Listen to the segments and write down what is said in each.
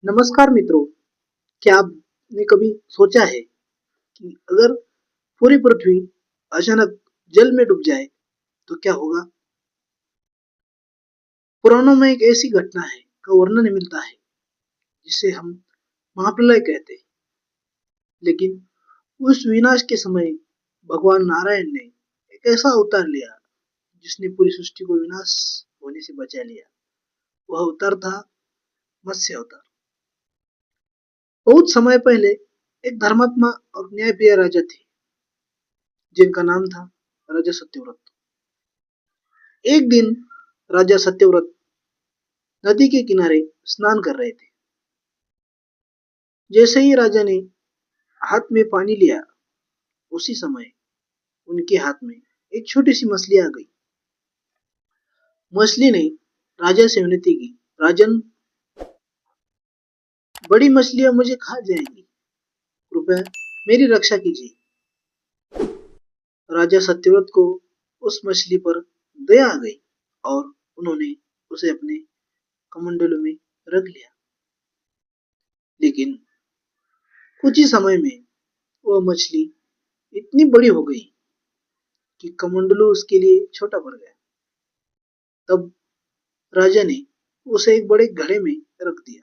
नमस्कार मित्रों, क्या आपने कभी सोचा है कि अगर पूरी पृथ्वी अचानक जल में डूब जाए तो क्या होगा? पुराणों में एक ऐसी घटना है का वर्णन मिलता है जिसे हम महाप्रलय कहते हैं। लेकिन उस विनाश के समय भगवान नारायण ने एक ऐसा अवतार लिया जिसने पूरी सृष्टि को विनाश होने से बचा लिया। वह अवतार था मत्स्य अवतार। बहुत समय पहले एक धर्मात्मा और न्यायप्रिय राजा थे जिनका नाम था राजा सत्यव्रत। एक दिन राजा सत्यव्रत नदी के किनारे स्नान कर रहे थे। जैसे ही राजा ने हाथ में पानी लिया, उसी समय उनके हाथ में एक छोटी सी मछली आ गई। मछली ने राजा से विनती की, राजन, बड़ी मछलियां मुझे खा जाएंगी, कृपया मेरी रक्षा कीजिए। राजा सत्यव्रत को उस मछली पर दया आ गई और उन्होंने उसे अपने कमंडलों में रख लिया। लेकिन कुछ ही समय में वह मछली इतनी बड़ी हो गई कि कमंडलू उसके लिए छोटा पड़ गया। तब राजा ने उसे एक बड़े घड़े में रख दिया।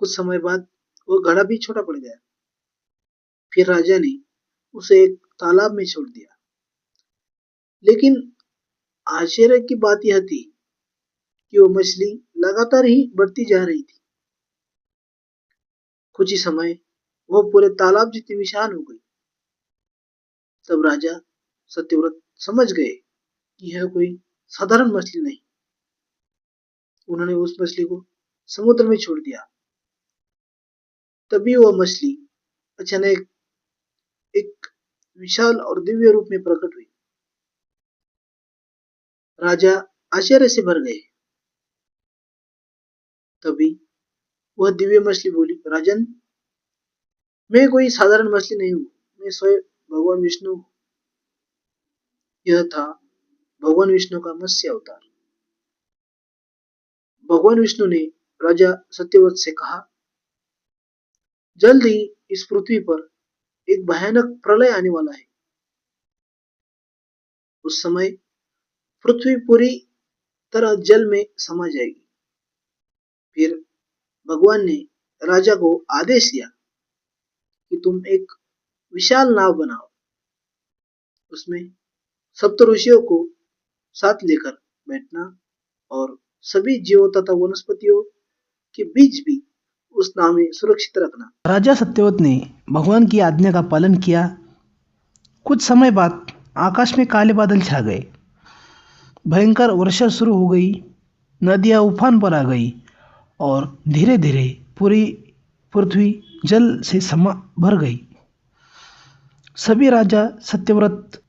कुछ समय बाद वह घड़ा भी छोटा पड़ गया। फिर राजा ने उसे एक तालाब में छोड़ दिया। लेकिन आश्चर्य की बात यह थी कि वो मछली लगातार ही बढ़ती जा रही थी। कुछ ही समय वह पूरे तालाब जितनी विशाल हो गई। तब राजा सत्यव्रत समझ गए कि यह कोई साधारण मछली नहीं। उन्होंने उस मछली को समुद्र में छोड़ दिया। तभी वह मछली अचानक एक विशाल और दिव्य रूप में प्रकट हुई। राजा आश्चर्य से भर गए। तभी वह दिव्य मछली बोली, राजन, मैं कोई साधारण मछली नहीं हूं, मैं स्वयं भगवान विष्णु हूं। यह था भगवान विष्णु का मत्स्य अवतार। भगवान विष्णु ने राजा सत्यव्रत से कहा, जल्द ही इस पृथ्वी पर एक भयानक प्रलय आने वाला है। उस समय पृथ्वी पूरी तरह जल में समा जाएगी। फिर भगवान ने राजा को आदेश दिया कि तुम एक विशाल नाव बनाओ। उसमें सप्त ऋषियों को साथ लेकर बैठना और सभी जीवों तथा वनस्पतियों के बीच भी उस नाव में सुरक्षित रखना। राजा सत्यव्रत ने भगवान की आज्ञा का पालन किया। कुछ समय बाद आकाश में काले बादल छा गए। भयंकर वर्षा शुरू हो गई। नदियां उफान पर आ गई और धीरे धीरे पूरी पृथ्वी जल से भर गई। सभी राजा सत्यव्रत,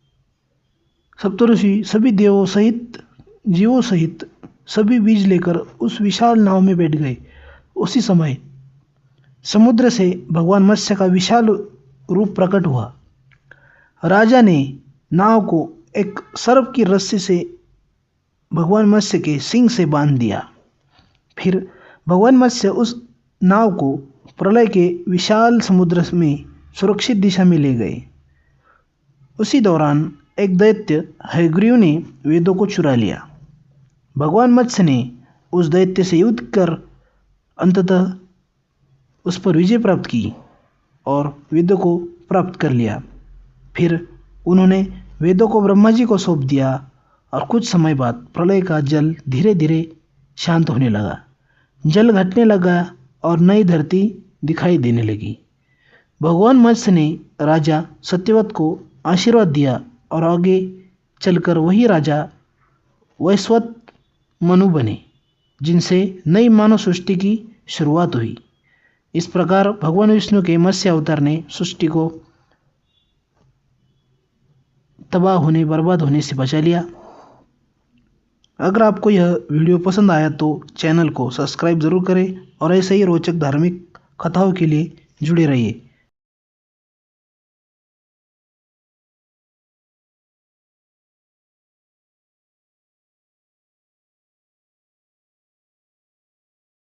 सप्तऋषि, सभी देवों सहित जीवों सहित सभी बीज लेकर उस विशाल नाव में बैठ गए। उसी समय समुद्र से भगवान मत्स्य का विशाल रूप प्रकट हुआ। राजा ने नाव को एक सर्प की रस्सी से भगवान मत्स्य के सिंग से बांध दिया। फिर भगवान मत्स्य उस नाव को प्रलय के विशाल समुद्र में सुरक्षित दिशा में ले गए। उसी दौरान एक दैत्य हयग्रीव ने वेदों को चुरा लिया। भगवान मत्स्य ने उस दैत्य से युद्ध कर अंततः उस पर विजय प्राप्त की और वेदों को प्राप्त कर लिया। फिर उन्होंने वेदों को ब्रह्मा जी को सौंप दिया और कुछ समय बाद प्रलय का जल धीरे धीरे शांत होने लगा। जल घटने लगा और नई धरती दिखाई देने लगी। भगवान मत्स्य ने राजा सत्यव्रत को आशीर्वाद दिया और आगे चलकर वही राजा वैश्वत मनु बने, जिनसे नई मानव सृष्टि की शुरुआत हुई। इस प्रकार भगवान विष्णु के मत्स्य अवतार ने सृष्टि को तबाह होने, बर्बाद होने से बचा लिया। अगर आपको यह वीडियो पसंद आया तो चैनल को सब्सक्राइब ज़रूर करें और ऐसे ही रोचक धार्मिक कथाओं के लिए जुड़े रहिए।